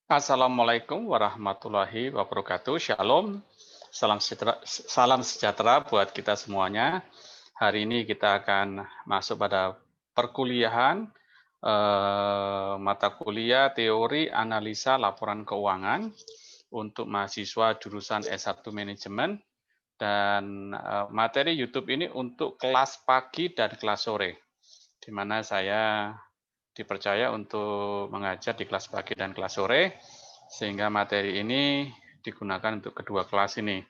Assalamualaikum warahmatullahi wabarakatuh. Shalom. Salam sejahtera buat kita semuanya. Hari ini kita akan masuk pada perkuliahan mata kuliah teori analisa laporan keuangan untuk mahasiswa jurusan S1 Manajemen dan materi YouTube ini untuk kelas pagi dan kelas sore, di mana saya dipercaya untuk mengajar di kelas pagi dan kelas sore, sehingga materi ini digunakan untuk kedua kelas ini.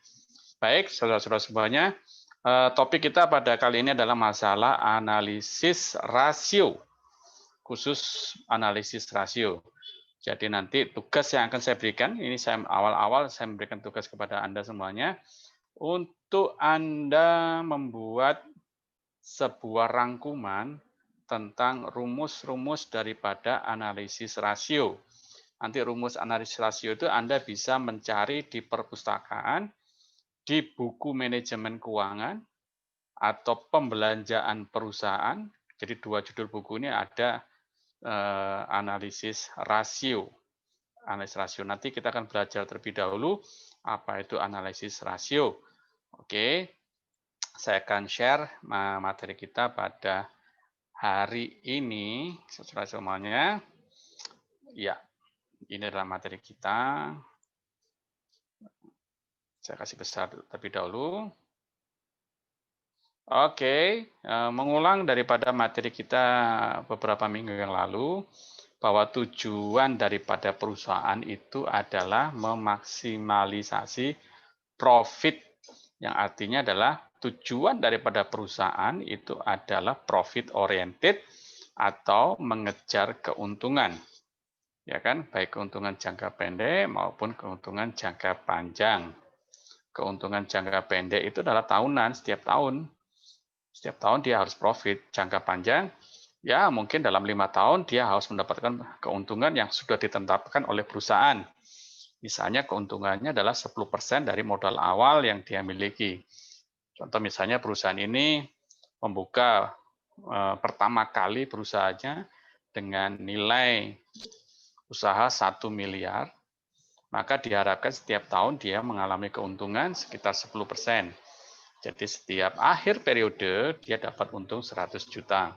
Baik, saudara-saudara semuanya, topik kita pada kali ini adalah masalah analisis rasio, khusus analisis rasio. Jadi nanti tugas yang akan saya berikan, ini saya awal-awal saya memberikan tugas kepada Anda semuanya, untuk Anda membuat sebuah rangkuman tentang rumus-rumus daripada analisis rasio. Nanti rumus analisis rasio itu Anda bisa mencari di perpustakaan, di buku manajemen keuangan, atau pembelanjaan perusahaan. Jadi dua judul buku ini ada analisis rasio. Analisis rasio. Nanti kita akan belajar terlebih dahulu apa itu analisis rasio. Oke, saya akan share materi kita pada hari ini, saudara semuanya. Ya, ini adalah materi kita. Saya kasih besar terlebih dahulu. Oke, mengulang daripada materi kita beberapa minggu yang lalu, bahwa tujuan daripada perusahaan itu adalah memaksimalisasi profit, yang artinya adalah tujuan daripada perusahaan itu adalah profit oriented atau mengejar keuntungan. Ya kan, baik keuntungan jangka pendek maupun keuntungan jangka panjang. Keuntungan jangka pendek itu adalah tahunan, setiap tahun. Setiap tahun dia harus profit. Jangka panjang, ya mungkin dalam 5 tahun dia harus mendapatkan keuntungan yang sudah ditetapkan oleh perusahaan. Misalnya keuntungannya adalah 10% dari modal awal yang dia miliki. Contoh misalnya perusahaan ini membuka pertama kali perusahaannya dengan nilai usaha 1 miliar, maka diharapkan setiap tahun dia mengalami keuntungan sekitar 10%. Jadi setiap akhir periode dia dapat untung 100 juta.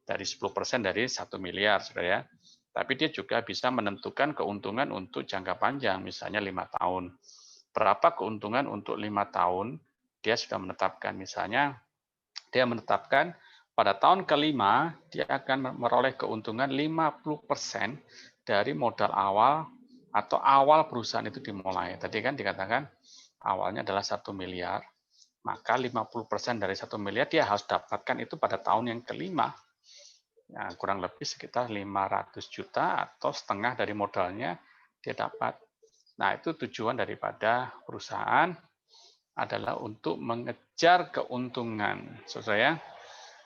Dari 10% dari 1 miliar, saudara ya. Tapi dia juga bisa menentukan keuntungan untuk jangka panjang, misalnya 5 tahun. Berapa keuntungan untuk 5 tahun? Dia sudah menetapkan, misalnya dia menetapkan pada tahun kelima dia akan meroleh keuntungan 50% dari modal awal atau awal perusahaan itu dimulai. Tadi kan dikatakan awalnya adalah 1 miliar, maka 50% dari 1 miliar dia harus dapatkan itu pada tahun yang kelima. Nah, kurang lebih sekitar 500 juta atau setengah dari modalnya dia dapat. Nah, itu tujuan daripada perusahaan adalah untuk mengejar keuntungan. Saudara ya,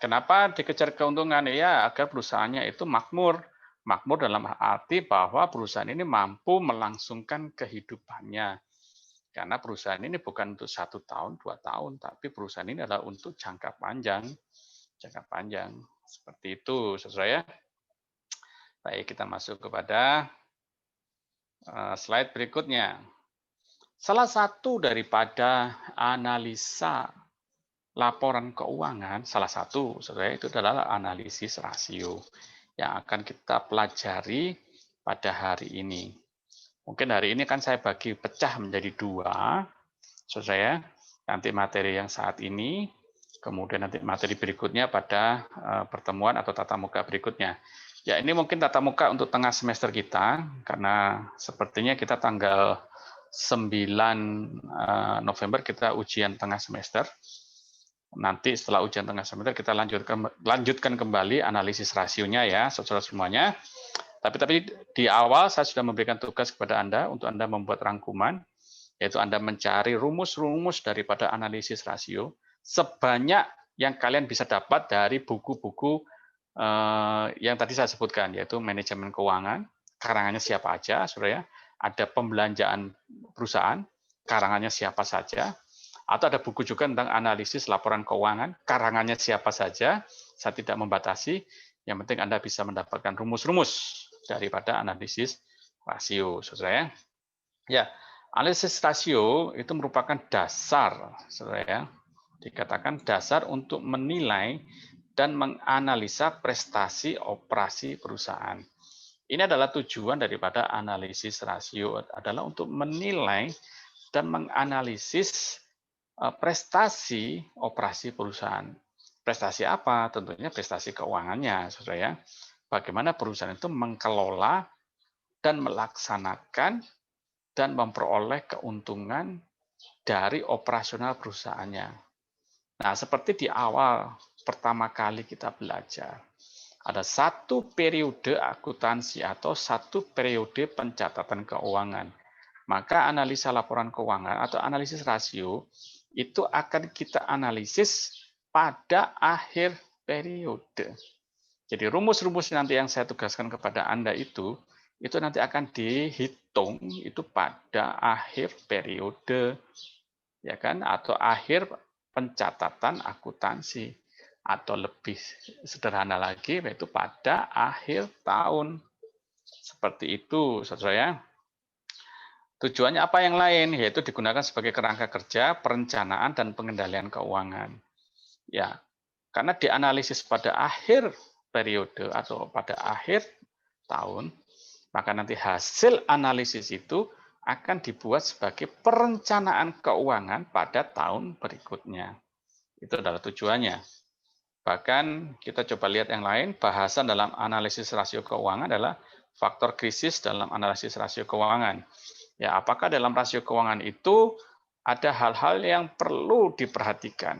kenapa dikejar keuntungan? Ya, agar perusahaannya itu makmur. Makmur dalam arti bahwa perusahaan ini mampu melangsungkan kehidupannya. Karena perusahaan ini bukan untuk 1 tahun, 2 tahun, tapi perusahaan ini adalah untuk jangka panjang. Jangka panjang. Seperti itu, saudara ya. Baik, kita masuk kepada slide berikutnya. Salah satu daripada analisa laporan keuangan, salah satu, saudara, itu adalah analisis rasio yang akan kita pelajari pada hari ini. Mungkin hari ini kan saya bagi pecah menjadi 2, saudara ya. Nanti materi yang saat ini, kemudian nanti materi berikutnya pada pertemuan atau tatap muka berikutnya. Ya, ini mungkin tatap muka untuk tengah semester kita, karena sepertinya kita tanggal 9 November kita ujian tengah semester. Nanti setelah ujian tengah semester kita lanjutkan kembali analisis rasionya ya, saudara semuanya. Tapi di awal saya sudah memberikan tugas kepada Anda untuk Anda membuat rangkuman, yaitu Anda mencari rumus-rumus daripada analisis rasio sebanyak yang kalian bisa dapat dari buku-buku yang tadi saya sebutkan, yaitu manajemen keuangan, karangannya siapa aja, saudara ya. Ada pembelanjaan perusahaan, karangannya siapa saja, atau ada buku juga tentang analisis laporan keuangan, karangannya siapa saja, saya tidak membatasi, yang penting Anda bisa mendapatkan rumus-rumus daripada analisis rasio, saudara ya. Ya, analisis rasio itu merupakan dasar, saudara ya. Dikatakan dasar untuk menilai dan menganalisa prestasi operasi perusahaan. Ini adalah tujuan daripada analisis rasio, adalah untuk menilai dan menganalisis prestasi operasi perusahaan. Prestasi apa? Tentunya prestasi keuangannya, saudara ya. Bagaimana perusahaan itu mengelola dan melaksanakan dan memperoleh keuntungan dari operasional perusahaannya. Nah, seperti di awal pertama kali kita belajar, ada satu periode akuntansi atau satu periode pencatatan keuangan. Maka analisa laporan keuangan atau analisis rasio itu akan kita analisis pada akhir periode. Jadi rumus-rumus nanti yang saya tugaskan kepada Anda itu nanti akan dihitung itu pada akhir periode, ya kan, atau akhir pencatatan akuntansi, atau lebih sederhana lagi yaitu pada akhir tahun. Seperti itu, saudara ya. Tujuannya apa yang lain? Yaitu digunakan sebagai kerangka kerja, perencanaan, dan pengendalian keuangan. Ya, karena dianalisis pada akhir periode atau pada akhir tahun, maka nanti hasil analisis itu akan dibuat sebagai perencanaan keuangan pada tahun berikutnya. Itu adalah tujuannya. Bahkan kita coba lihat yang lain, bahasan dalam analisis rasio keuangan adalah faktor krisis dalam analisis rasio keuangan. Ya, apakah dalam rasio keuangan itu ada hal-hal yang perlu diperhatikan?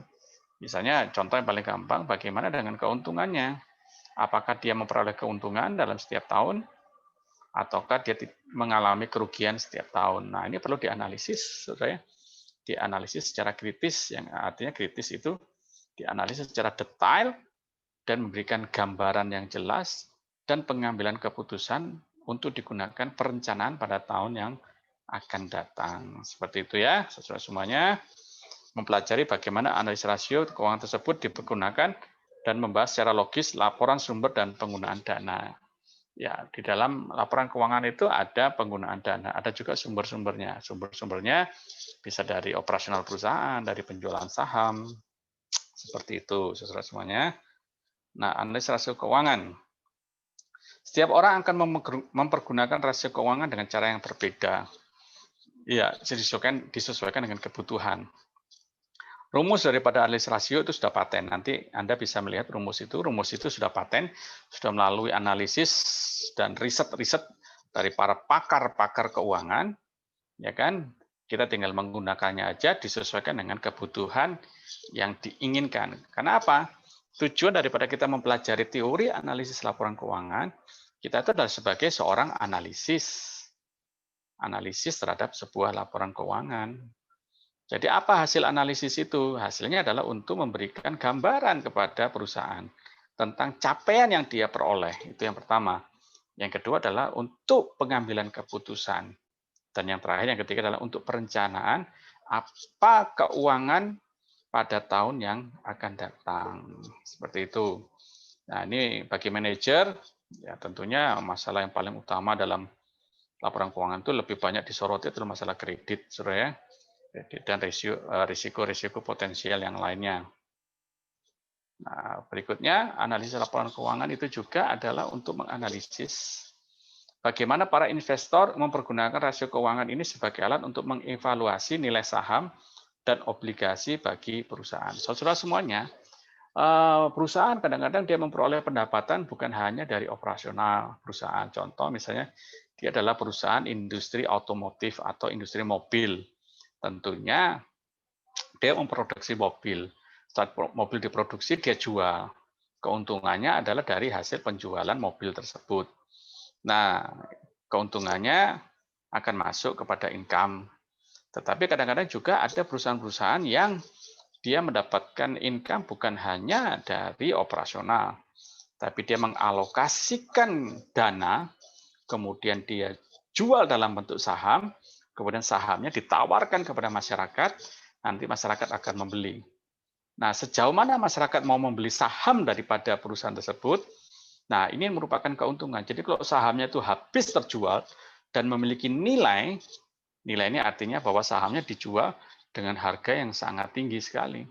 Misalnya contoh yang paling gampang, bagaimana dengan keuntungannya? Apakah dia memperoleh keuntungan dalam setiap tahun? Ataukah dia mengalami kerugian setiap tahun? Nah, ini perlu dianalisis, saudara ya. Dianalisis secara kritis, yang artinya kritis itu dianalisis secara detail dan memberikan gambaran yang jelas dan pengambilan keputusan untuk digunakan perencanaan pada tahun yang akan datang. Seperti itu ya, saudara semuanya. Mempelajari bagaimana analisis rasio keuangan tersebut digunakan dan membahas secara logis laporan sumber dan penggunaan dana. Ya, di dalam laporan keuangan itu ada penggunaan dana, ada juga sumber-sumbernya. Sumber-sumbernya bisa dari operasional perusahaan, dari penjualan saham, seperti itu, saudara semuanya. Nah, analisis rasio keuangan. Setiap orang akan mempergunakan rasio keuangan dengan cara yang berbeda. Ya, disesuaikan dengan kebutuhan. Rumus daripada analisis rasio itu sudah paten. Nanti Anda bisa melihat rumus itu. Rumus itu sudah paten, sudah melalui analisis dan riset-riset dari para pakar-pakar keuangan, ya kan? Kita tinggal menggunakannya aja disesuaikan dengan kebutuhan yang diinginkan. Karena apa? Tujuan daripada kita mempelajari teori analisis laporan keuangan, kita itu adalah sebagai seorang analisis terhadap sebuah laporan keuangan. Jadi apa hasil analisis itu? Hasilnya adalah untuk memberikan gambaran kepada perusahaan tentang capaian yang dia peroleh. Itu yang pertama. Yang kedua adalah untuk pengambilan keputusan. Dan yang terakhir, yang ketiga adalah untuk perencanaan apa keuangan pada tahun yang akan datang. Seperti itu. Nah, ini bagi manajer, ya tentunya masalah yang paling utama dalam laporan keuangan itu lebih banyak disoroti itu masalah kredit, saudara ya. Dan risiko-risiko potensial yang lainnya. Nah, berikutnya, analisis laporan keuangan itu juga adalah untuk menganalisis bagaimana para investor mempergunakan rasio keuangan ini sebagai alat untuk mengevaluasi nilai saham dan obligasi bagi perusahaan. Saudara semuanya, perusahaan kadang-kadang dia memperoleh pendapatan bukan hanya dari operasional perusahaan. Contoh misalnya, dia adalah perusahaan industri otomotif atau industri mobil. Tentunya dia memproduksi mobil. Saat mobil diproduksi, dia jual. Keuntungannya adalah dari hasil penjualan mobil tersebut. Nah, keuntungannya akan masuk kepada income. Tetapi kadang-kadang juga ada perusahaan-perusahaan yang dia mendapatkan income bukan hanya dari operasional, tapi dia mengalokasikan dana, kemudian dia jual dalam bentuk saham, kemudian sahamnya ditawarkan kepada masyarakat, nanti masyarakat akan membeli. Nah, sejauh mana masyarakat mau membeli saham daripada perusahaan tersebut, nah ini merupakan keuntungan. Jadi kalau sahamnya itu habis terjual dan memiliki nilai, nilai ini artinya bahwa sahamnya dijual dengan harga yang sangat tinggi sekali.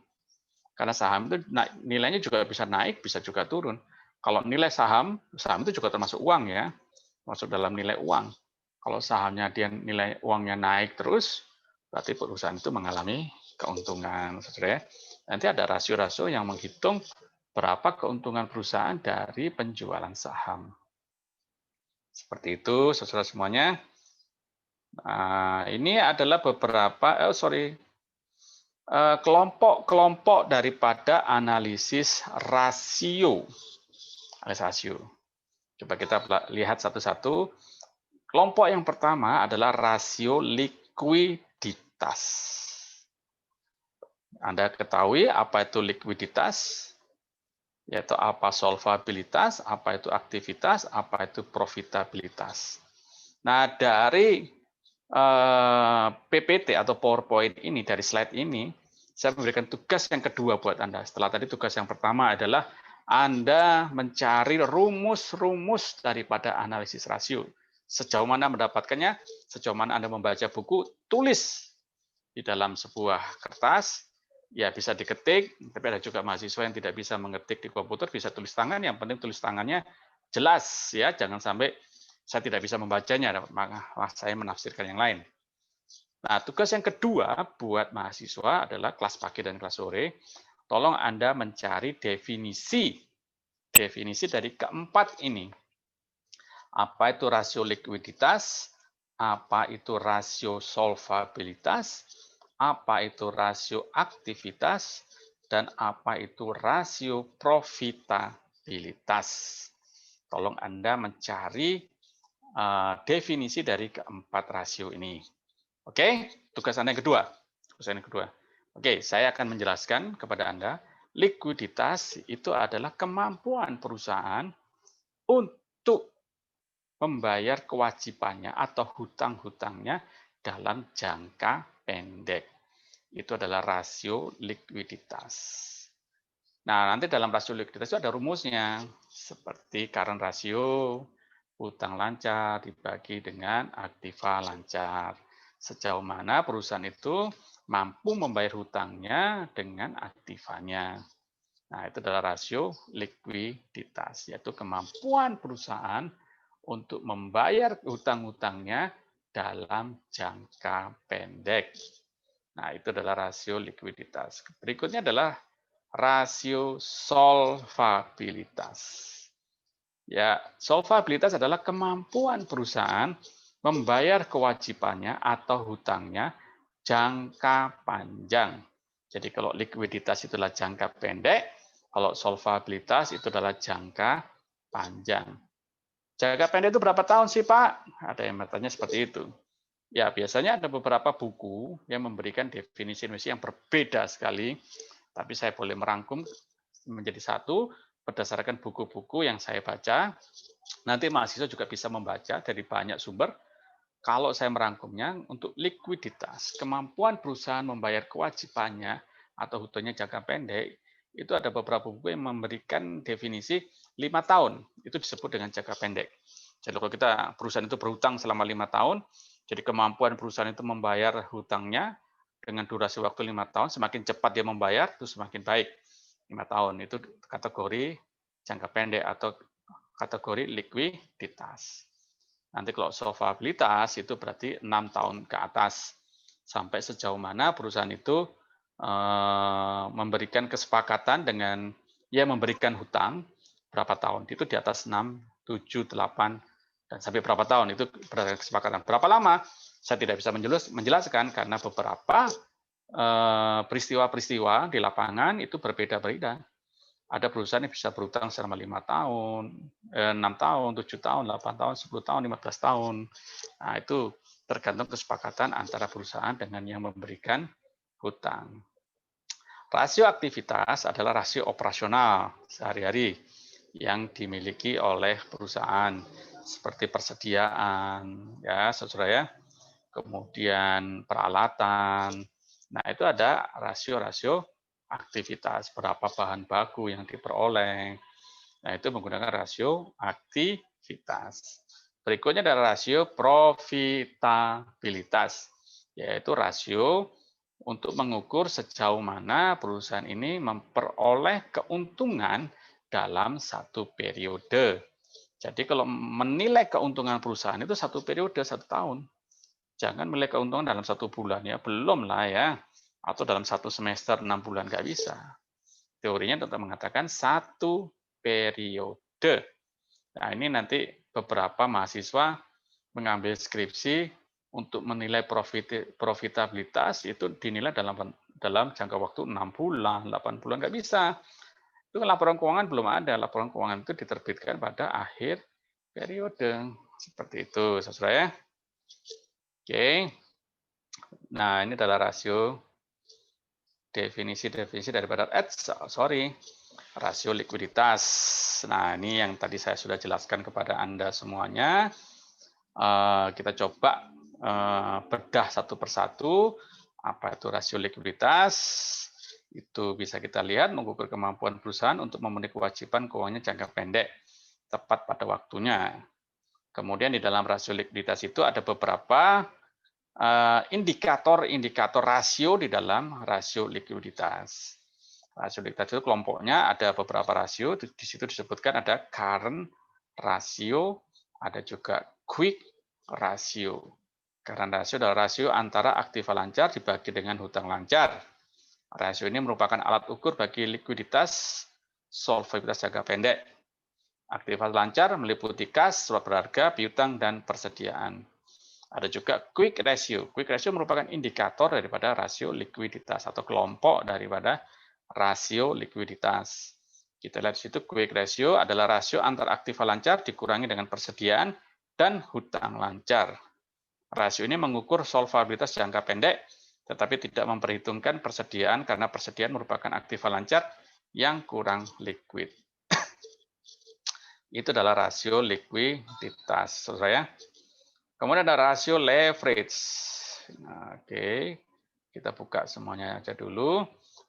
Karena saham itu nilainya juga bisa naik, bisa juga turun. Kalau nilai saham itu juga termasuk uang ya, masuk dalam nilai uang. Kalau sahamnya dia nilai uangnya naik terus, berarti perusahaan itu mengalami keuntungan, saudara. Nanti ada rasio-rasio yang menghitung berapa keuntungan perusahaan dari penjualan saham. Seperti itu, saudara semuanya. Nah, ini adalah beberapa, kelompok-kelompok daripada analisis rasio. Rasio. Coba kita lihat satu-satu. Kelompok yang pertama adalah rasio likuiditas. Anda ketahui apa itu likuiditas? Yaitu apa solvabilitas, apa itu aktivitas, apa itu profitabilitas. Nah, dari PPT atau PowerPoint ini, dari slide ini, saya memberikan tugas yang kedua buat Anda. Setelah tadi tugas yang pertama adalah Anda mencari rumus-rumus daripada analisis rasio. Sejauh mana mendapatkannya, sejauh mana Anda membaca buku, tulis di dalam sebuah kertas, ya bisa diketik, tapi ada juga mahasiswa yang tidak bisa mengetik di komputer, bisa tulis tangan, yang penting tulis tangannya jelas, ya, jangan sampai saya tidak bisa membacanya, maka saya menafsirkan yang lain. Nah, tugas yang kedua buat mahasiswa adalah kelas pagi dan kelas sore, tolong Anda mencari definisi dari keempat ini. Apa itu rasio likuiditas? Apa itu rasio solvabilitas? Apa itu rasio aktivitas? Dan apa itu rasio profitabilitas? Tolong Anda mencari definisi dari keempat rasio ini. Oke, tugas Anda yang kedua. Oke, saya akan menjelaskan kepada Anda, likuiditas itu adalah kemampuan perusahaan untuk membayar kewajibannya atau hutang-hutangnya dalam jangka pendek. Itu adalah rasio likuiditas. Nah, nanti dalam rasio likuiditas itu ada rumusnya, seperti current ratio, hutang lancar dibagi dengan aktiva lancar. Sejauh mana perusahaan itu mampu membayar hutangnya dengan aktivanya. Nah, itu adalah rasio likuiditas, yaitu kemampuan perusahaan untuk membayar hutang-hutangnya dalam jangka pendek. Nah, itu adalah rasio likuiditas. Berikutnya adalah rasio solvabilitas. Ya, solvabilitas adalah kemampuan perusahaan membayar kewajibannya atau hutangnya jangka panjang. Jadi kalau likuiditas itulah jangka pendek, kalau solvabilitas itu adalah jangka panjang. Jangka pendek itu berapa tahun sih, Pak? Ada yang bertanya seperti itu. Ya, biasanya ada beberapa buku yang memberikan definisi yang berbeda sekali, tapi saya boleh merangkum menjadi satu berdasarkan buku-buku yang saya baca. Nanti mahasiswa juga bisa membaca dari banyak sumber. Kalau saya merangkumnya, untuk likuiditas, kemampuan perusahaan membayar kewajibannya atau hutangnya jangka pendek, itu ada beberapa buku yang memberikan definisi 5 tahun. Itu disebut dengan jangka pendek. Jadi kalau kita perusahaan itu berhutang selama 5 tahun, jadi kemampuan perusahaan itu membayar hutangnya dengan durasi waktu 5 tahun, semakin cepat dia membayar, itu semakin baik. 5 tahun itu kategori jangka pendek atau kategori likuiditas. Nanti kalau solvabilitas itu berarti 6 tahun ke atas. Sampai sejauh mana perusahaan itu memberikan kesepakatan dengan memberikan hutang berapa tahun. Itu di atas 6, 7, 8, dan sampai berapa tahun. Itu berdasarkan kesepakatan. Berapa lama? Saya tidak bisa menjelaskan karena beberapa peristiwa-peristiwa di lapangan itu berbeda-beda. Ada perusahaan yang bisa berhutang selama 5 tahun, 6 tahun, 7 tahun, 8 tahun, 10 tahun, 15 tahun. Nah, itu tergantung kesepakatan antara perusahaan dengan yang memberikan hutang. Rasio aktivitas adalah rasio operasional sehari-hari yang dimiliki oleh perusahaan seperti persediaan, ya, saudara ya, kemudian peralatan. Nah, itu ada rasio-rasio aktivitas, berapa bahan baku yang diperoleh. Nah, itu menggunakan rasio aktivitas. Berikutnya adalah rasio profitabilitas, yaitu rasio untuk mengukur sejauh mana perusahaan ini memperoleh keuntungan dalam satu periode. Jadi kalau menilai keuntungan perusahaan itu satu periode, 1 tahun. Jangan menilai keuntungan dalam 1 bulan ya, belum lah ya. Atau dalam 1 semester 6 bulan, nggak bisa. Teorinya tetap mengatakan 1 periode. Nah ini nanti beberapa mahasiswa mengambil skripsi untuk menilai profitabilitas itu dinilai dalam jangka waktu 6 bulan, 8 bulan, nggak bisa. Itu kan laporan keuangan belum ada. Laporan keuangan itu diterbitkan pada akhir periode. Seperti itu, saudara ya. Oke. Nah, ini adalah rasio definisi daripada rasio likuiditas. Nah, ini yang tadi saya sudah jelaskan kepada Anda semuanya. Kita coba bedah satu persatu. Apa itu rasio likuiditas? Itu bisa kita lihat mengukur kemampuan perusahaan untuk memenuhi kewajiban keuangannya jangka pendek tepat pada waktunya. Kemudian di dalam rasio likuiditas itu ada beberapa indikator rasio di dalam rasio likuiditas. Rasio likuiditas itu kelompoknya ada beberapa rasio, di situ disebutkan ada current rasio, ada juga quick rasio. Current rasio adalah rasio antara aktiva lancar dibagi dengan hutang lancar. Rasio ini merupakan alat ukur bagi likuiditas solvabilitas jangka pendek. Aktiva lancar meliputi kas, surat berharga, piutang, dan persediaan. Ada juga quick ratio. Quick ratio merupakan indikator daripada rasio likuiditas atau kelompok daripada rasio likuiditas. Kita lihat di situ quick ratio adalah rasio antara aktiva lancar dikurangi dengan persediaan dan hutang lancar. Rasio ini mengukur solvabilitas jangka pendek, tetapi tidak memperhitungkan persediaan karena persediaan merupakan aktiva lancar yang kurang liquid. Itu adalah rasio likuiditas, saudara ya. Kemudian ada rasio leverage. Nah, oke, kita buka semuanya aja dulu.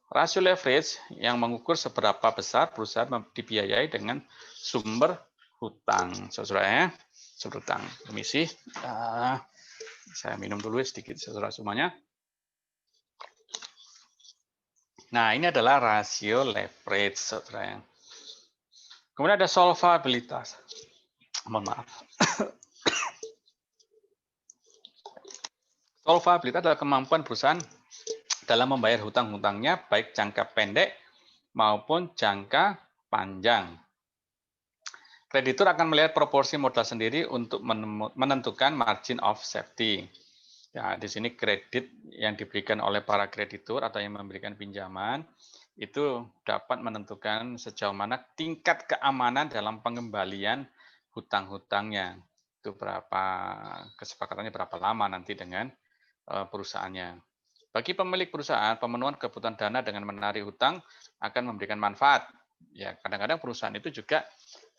Rasio leverage yang mengukur seberapa besar perusahaan dibiayai dengan sumber hutang, saudara ya. Sumber hutang. Permisi. Saya minum dulu sedikit, saudara semuanya. Nah, ini adalah rasio leverage, saudara ya. Kemudian ada solvabilitas. Mohon maaf. Solvabilitas adalah kemampuan perusahaan dalam membayar hutang-hutangnya baik jangka pendek maupun jangka panjang. Kreditur akan melihat proporsi modal sendiri untuk menentukan margin of safety. Ya, di sini kredit yang diberikan oleh para kreditur atau yang memberikan pinjaman itu dapat menentukan sejauh mana tingkat keamanan dalam pengembalian hutang-hutangnya. Itu berapa kesepakatannya berapa lama nanti dengan perusahaannya. Bagi pemilik perusahaan, pemenuhan kebutuhan dana dengan menarik hutang akan memberikan manfaat. Ya, kadang-kadang perusahaan itu juga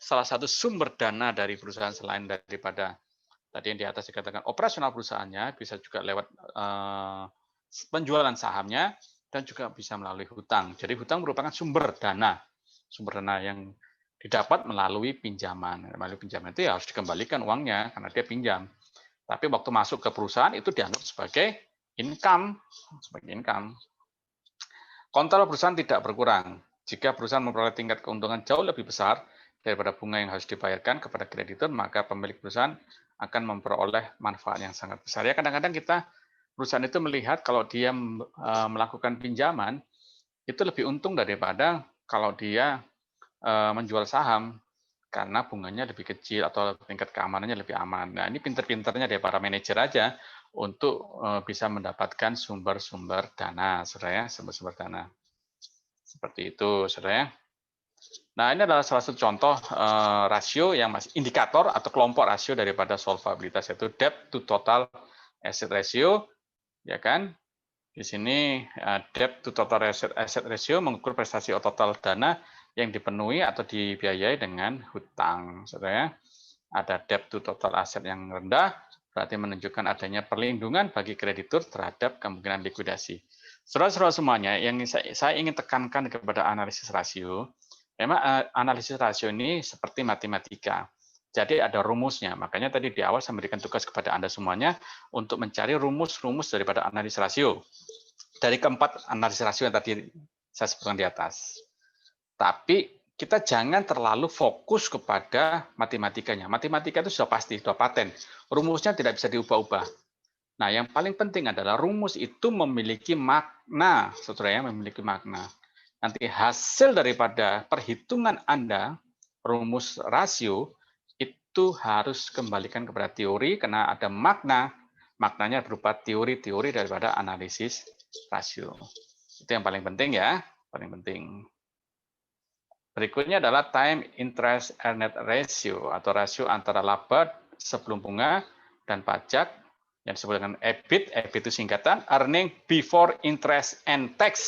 salah satu sumber dana dari perusahaan selain daripada tadi yang di atas dikatakan operasional perusahaannya, bisa juga lewat penjualan sahamnya dan juga bisa melalui hutang. Jadi hutang merupakan sumber dana yang didapat melalui pinjaman. Melalui pinjaman itu ya harus dikembalikan uangnya karena dia pinjam. Tapi waktu masuk ke perusahaan itu dianggap sebagai income. Kontrol perusahaan tidak berkurang. Jika perusahaan memperoleh tingkat keuntungan jauh lebih besar daripada bunga yang harus dibayarkan kepada kreditur, maka pemilik perusahaan akan memperoleh manfaat yang sangat besar. Ya, kadang-kadang perusahaan itu melihat kalau dia melakukan pinjaman itu lebih untung daripada kalau dia menjual saham karena bunganya lebih kecil atau tingkat keamanannya lebih aman. Nah, ini pinter-pinternya dari para manajer aja untuk bisa mendapatkan sumber-sumber dana, saudara ya, sumber-sumber dana. Seperti itu, saudara ya. Nah, ini adalah salah satu contoh rasio yang masih indikator atau kelompok rasio daripada solvabilitas, yaitu debt to total asset ratio, ya kan? Di sini debt to total asset ratio mengukur prestasi atau total dana yang dipenuhi atau dibiayai dengan hutang, saudara ya. Ada debt to total asset yang rendah, berarti menunjukkan adanya perlindungan bagi kreditur terhadap kemungkinan likuidasi. Saudara-saudara semuanya, yang saya ingin tekankan kepada analisis rasio, memang analisis rasio ini seperti matematika. Jadi ada rumusnya. Makanya tadi di awal saya memberikan tugas kepada Anda semuanya untuk mencari rumus-rumus daripada analisis rasio. Dari keempat analisis rasio yang tadi saya sebutkan di atas. Tapi kita jangan terlalu fokus kepada matematikanya. Matematika itu sudah pasti, sudah paten. Rumusnya tidak bisa diubah-ubah. Nah, yang paling penting adalah rumus itu memiliki makna, saudara ya, memiliki makna. Nanti hasil daripada perhitungan Anda, rumus rasio, itu harus kembalikan kepada teori karena ada makna. Maknanya berupa teori-teori daripada analisis rasio. Itu yang paling penting ya, paling penting. Berikutnya adalah time interest earned ratio atau rasio antara laba sebelum bunga dan pajak yang disebut dengan EBIT. EBIT itu singkatan earning before interest and tax.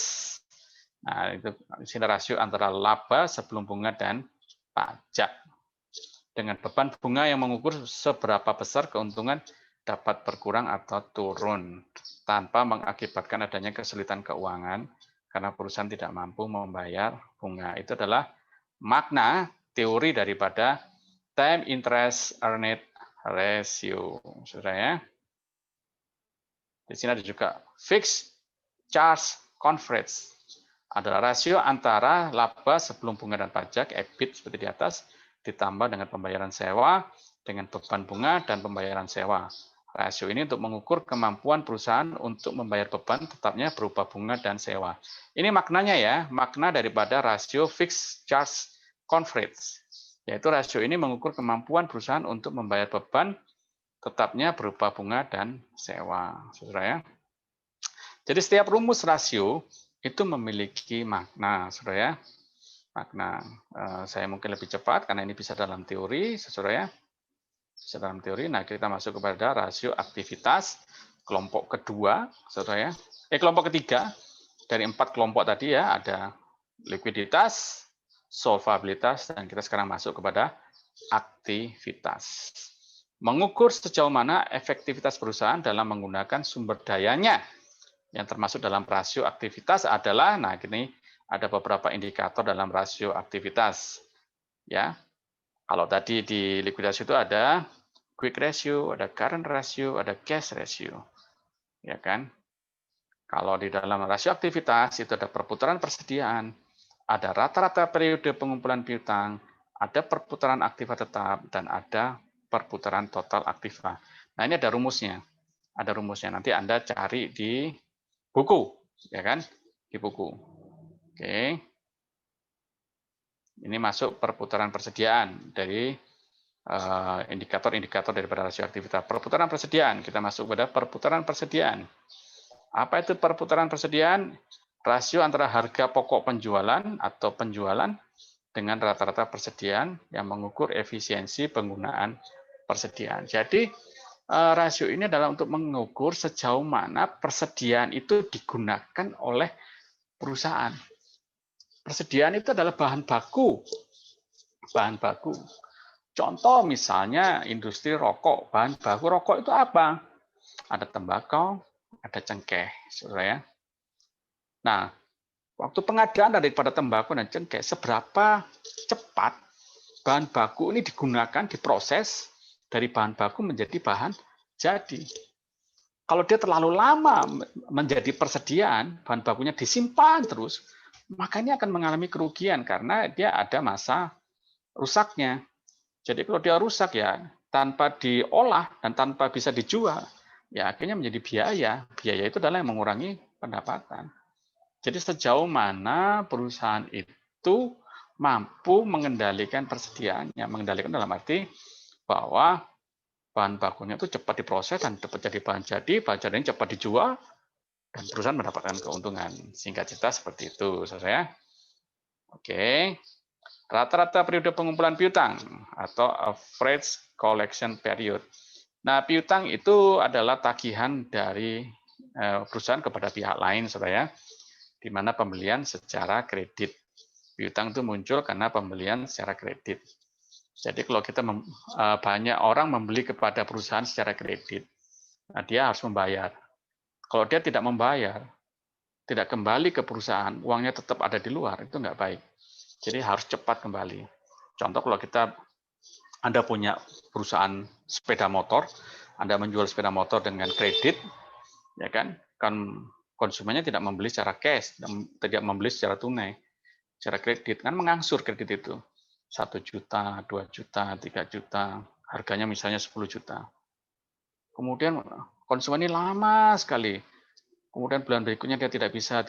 Nah, itu rasio antara laba sebelum bunga dan pajak. Dengan beban bunga yang mengukur seberapa besar keuntungan dapat berkurang atau turun tanpa mengakibatkan adanya kesulitan keuangan karena perusahaan tidak mampu membayar bunga. Itu adalah makna teori daripada time interest earned ratio. Saudara ya. Di sini ada juga fixed charge coverage. Adalah rasio antara laba sebelum bunga dan pajak, EBIT seperti di atas, ditambah dengan pembayaran sewa, dengan beban bunga, dan pembayaran sewa. Rasio ini untuk mengukur kemampuan perusahaan untuk membayar beban tetapnya berupa bunga dan sewa. Ini maknanya ya, makna daripada rasio fixed charge coverage. Yaitu rasio ini mengukur kemampuan perusahaan untuk membayar beban tetapnya berupa bunga dan sewa. Saudara ya. Jadi setiap rumus rasio itu memiliki makna, saudara ya. Makna. Saya mungkin lebih cepat karena ini bisa dalam teori, saudara ya. Bisa dalam teori. Nah, kita masuk kepada rasio aktivitas kelompok kedua, saudara ya. Kelompok ketiga dari 4 kelompok tadi ya, ada likuiditas, solvabilitas, dan kita sekarang masuk kepada aktivitas. Mengukur sejauh mana efektivitas perusahaan dalam menggunakan sumber dayanya. Yang termasuk dalam rasio aktivitas adalah, nah ini ada beberapa indikator dalam rasio aktivitas. Ya, kalau tadi di likuiditas itu ada quick ratio, ada current ratio, ada cash ratio. Ya kan? Kalau di dalam rasio aktivitas itu ada perputaran persediaan, ada rata-rata periode pengumpulan piutang, ada perputaran aktiva tetap, dan ada perputaran total aktiva. Nah, ini ada rumusnya. Ada rumusnya. Nanti Anda cari di buku, ya kan? Di buku. Oke. Ini masuk perputaran persediaan dari indikator-indikator daripada rasio aktivitas. Perputaran persediaan, kita masuk pada perputaran persediaan. Apa itu perputaran persediaan? Rasio antara harga pokok penjualan atau penjualan dengan rata-rata persediaan yang mengukur efisiensi penggunaan persediaan. Jadi rasio ini adalah untuk mengukur sejauh mana persediaan itu digunakan oleh perusahaan. Persediaan itu adalah bahan baku. Bahan baku. Contoh misalnya industri rokok. Bahan baku rokok itu apa? Ada tembakau, ada cengkeh, saudara ya. Nah, waktu pengadaan daripada tembakau dan cengkeh, seberapa cepat bahan baku ini digunakan, diproses dari bahan baku menjadi bahan jadi. Kalau dia terlalu lama menjadi persediaan, bahan bakunya disimpan terus, maka ini akan mengalami kerugian karena dia ada masa rusaknya. Jadi kalau dia rusak ya, tanpa diolah dan tanpa bisa dijual, ya akhirnya menjadi biaya. Biaya itu adalah yang mengurangi pendapatan. Jadi sejauh mana perusahaan itu mampu mengendalikan persediaannya. Mengendalikan dalam arti bahwa bahan bakunya itu cepat diproses dan cepat jadi bahan jadinya cepat dijual, dan perusahaan mendapatkan keuntungan. Singkat cerita seperti itu, saudara. Oke. Rata-rata periode pengumpulan piutang atau average collection period. Nah, piutang itu adalah tagihan dari perusahaan kepada pihak lain, saudara, di mana pembelian secara kredit. Piutang itu muncul karena pembelian secara kredit. Jadi kalau kita banyak orang membeli kepada perusahaan secara kredit, nah dia harus membayar. Kalau dia tidak membayar, tidak kembali ke perusahaan, uangnya tetap ada di luar, itu nggak baik. Jadi harus cepat kembali. Contoh kalau kita Anda punya perusahaan sepeda motor, Anda menjual sepeda motor dengan kredit, ya kan konsumennya tidak membeli secara cash, tidak membeli secara tunai, secara kredit, kan mengangsur kredit itu 1 juta, 2 juta, 3 juta, harganya misalnya 10 juta. Kemudian konsumen ini lama sekali. Kemudian bulan berikutnya dia tidak bisa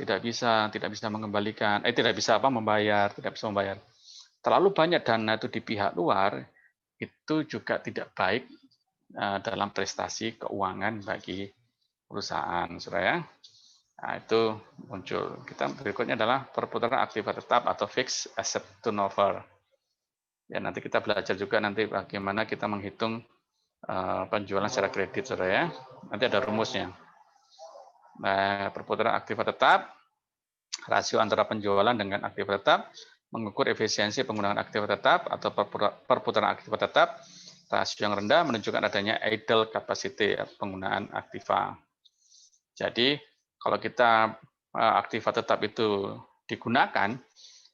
mengembalikan, tidak bisa membayar. Terlalu banyak dana itu di pihak luar, itu juga tidak baik dalam prestasi keuangan bagi perusahaan, saudara. Nah, itu muncul. Kita berikutnya adalah perputaran aktiva tetap atau fixed asset turnover. Ya, nanti kita belajar juga nanti bagaimana kita menghitung penjualan secara kredit, saudara ya. Nanti ada rumusnya. Nah, perputaran aktiva tetap, rasio antara penjualan dengan aktiva tetap, mengukur efisiensi penggunaan aktiva tetap atau perputaran aktiva tetap, rasio yang rendah menunjukkan adanya idle capacity penggunaan aktiva. Jadi, kalau kita aktiva tetap itu digunakan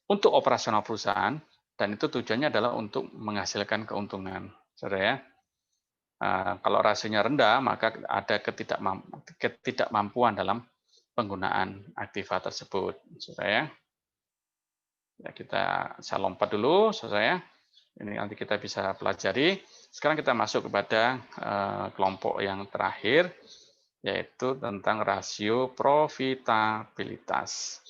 untuk operasional perusahaan, dan itu tujuannya adalah untuk menghasilkan keuntungan, saudara ya. Kalau rasionya rendah, maka ada ketidakmampuan dalam penggunaan aktiva tersebut, saudara ya. Saya lompat dulu, saudara ya. Ini nanti kita bisa pelajari. Sekarang kita masuk kepada kelompok yang terakhir, yaitu tentang rasio profitabilitas.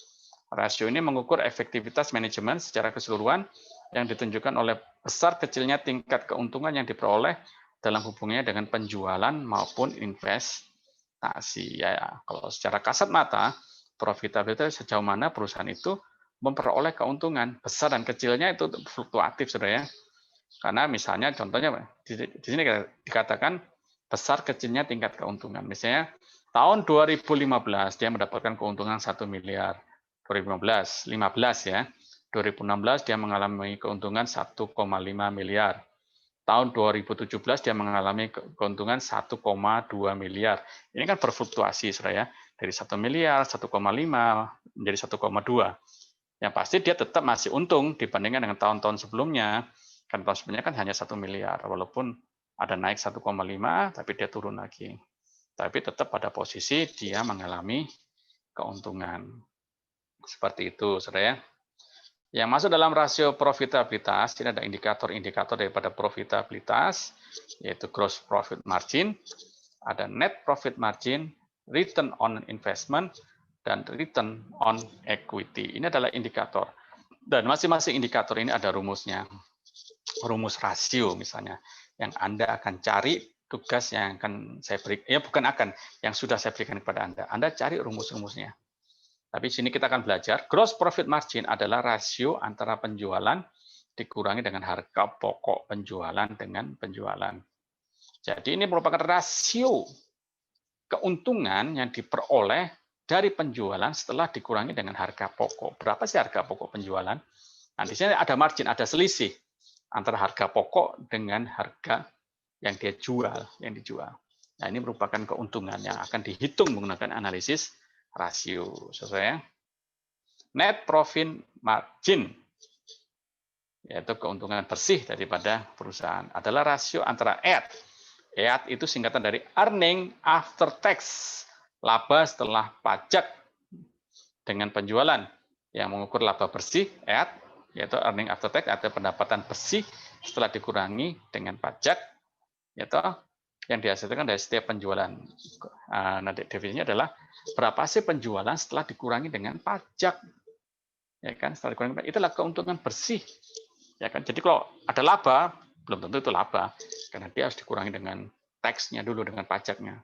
Rasio ini mengukur efektivitas manajemen secara keseluruhan yang ditunjukkan oleh besar kecilnya tingkat keuntungan yang diperoleh dalam hubungannya dengan penjualan maupun investasi. Ya, kalau secara kasat mata, profitabilitas sejauh mana perusahaan itu memperoleh keuntungan. Besar dan kecilnya itu fluktuatif, saudara ya. Karena misalnya contohnya di sini dikatakan besar kecilnya tingkat keuntungan. Misalnya tahun 2015 dia mendapatkan keuntungan 1 miliar. 2015 ya. 2016 dia mengalami keuntungan 1,5 miliar. Tahun 2017 dia mengalami keuntungan 1,2 miliar. Ini kan berfluktuasi, saudara ya. Dari 1 miliar, 1,5 menjadi 1,2. Yang pasti dia tetap masih untung dibandingkan dengan tahun-tahun sebelumnya. Kan tahun sebelumnya kan hanya 1 miliar, walaupun ada naik 1,5, tapi dia turun lagi. Tapi tetap pada posisi dia mengalami keuntungan. Seperti itu, saudara ya. Yang masuk dalam rasio profitabilitas, ini ada indikator-indikator daripada profitabilitas, yaitu gross profit margin, ada net profit margin, return on investment, dan return on equity. Ini adalah indikator. Dan masing-masing indikator ini ada rumusnya. Rumus rasio misalnya, yang Anda akan cari tugas yang akan saya berikan, ya bukan akan, yang sudah saya berikan kepada Anda. Anda cari rumus-rumusnya. Tapi sini kita akan belajar, gross profit margin adalah rasio antara penjualan dikurangi dengan harga pokok penjualan dengan penjualan. Jadi ini merupakan rasio keuntungan yang diperoleh dari penjualan setelah dikurangi dengan harga pokok. Berapa sih harga pokok penjualan? Nah, di sini ada margin, ada selisih antara harga pokok dengan harga yang dia jual, yang dijual. Nah, ini merupakan keuntungan yang akan dihitung menggunakan analisis rasio, sesuai. Net profit margin, yaitu keuntungan bersih daripada perusahaan, adalah rasio antara EAT. EAT itu singkatan dari earning after tax, laba setelah pajak, dengan penjualan. Yang mengukur laba bersih, EAT, yaitu earning after tax atau pendapatan bersih setelah dikurangi dengan pajak, yaitu yang dihasilkan dari setiap penjualan. Nah, definisinya adalah berapa sih penjualan setelah dikurangi dengan pajak, ya kan? Setelah dikurangi, itulah keuntungan bersih, ya kan? Jadi kalau ada laba, belum tentu itu laba, karena dia harus dikurangi dengan tax-nya dulu, dengan pajaknya.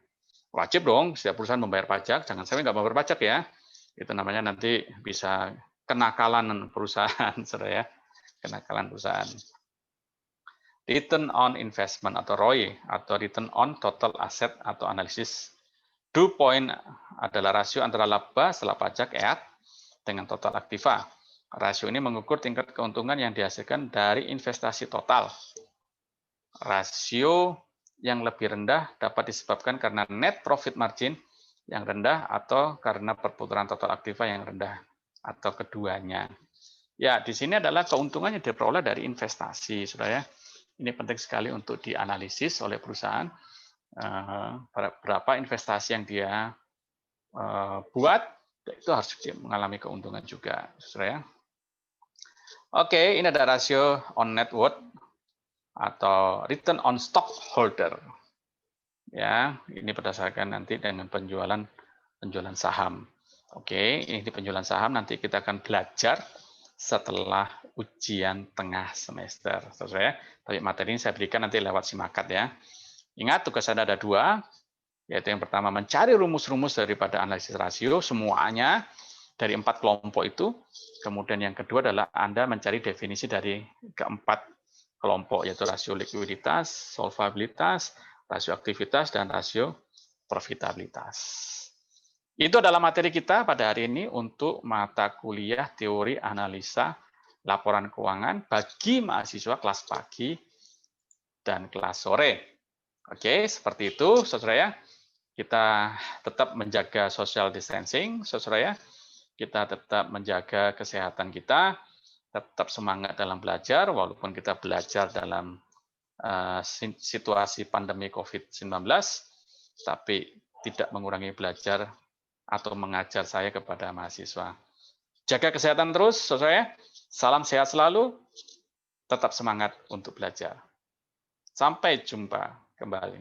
Wajib dong setiap perusahaan membayar pajak, jangan sampai nggak membayar pajak ya. Itu namanya nanti bisa kenakalan perusahaan, saudara ya, kenakalan perusahaan. Return on investment atau ROI atau return on total asset atau analisis dew point adalah rasio antara laba setelah pajak EAT dengan total aktiva. Rasio ini mengukur tingkat keuntungan yang dihasilkan dari investasi total. Rasio yang lebih rendah dapat disebabkan karena net profit margin yang rendah atau karena perputaran total aktiva yang rendah atau keduanya. Ya, di sini adalah keuntungan yang diperoleh dari investasi, saudara ya. Ini penting sekali untuk dianalisis oleh perusahaan berapa investasi yang dia buat, itu harus mengalami keuntungan juga, saudara ya. Oke, ini ada rasio on net worth atau return on stockholder. Ya, ini berdasarkan nanti dengan penjualan saham. Oke, ini di penjualan saham nanti kita akan belajar setelah ujian tengah semester, saudara ya. Tapi materi ini saya berikan nanti lewat Simakat ya. Ingat tugas Anda ada 2, yaitu yang pertama mencari rumus-rumus daripada analisis rasio semuanya dari 4 kelompok itu. Kemudian yang kedua adalah Anda mencari definisi dari keempat kelompok, yaitu rasio likuiditas, solvabilitas, rasio aktivitas, dan rasio profitabilitas. Itu adalah materi kita pada hari ini untuk mata kuliah teori analisa laporan keuangan bagi mahasiswa kelas pagi dan kelas sore. Oke, seperti itu, saudara ya. Kita tetap menjaga social distancing, saudara ya. Kita tetap menjaga kesehatan kita, tetap semangat dalam belajar, walaupun kita belajar dalam situasi pandemi COVID-19, tapi tidak mengurangi belajar atau mengajar saya kepada mahasiswa. Jaga kesehatan terus, saudara ya. Salam sehat selalu, tetap semangat untuk belajar. Sampai jumpa kembali.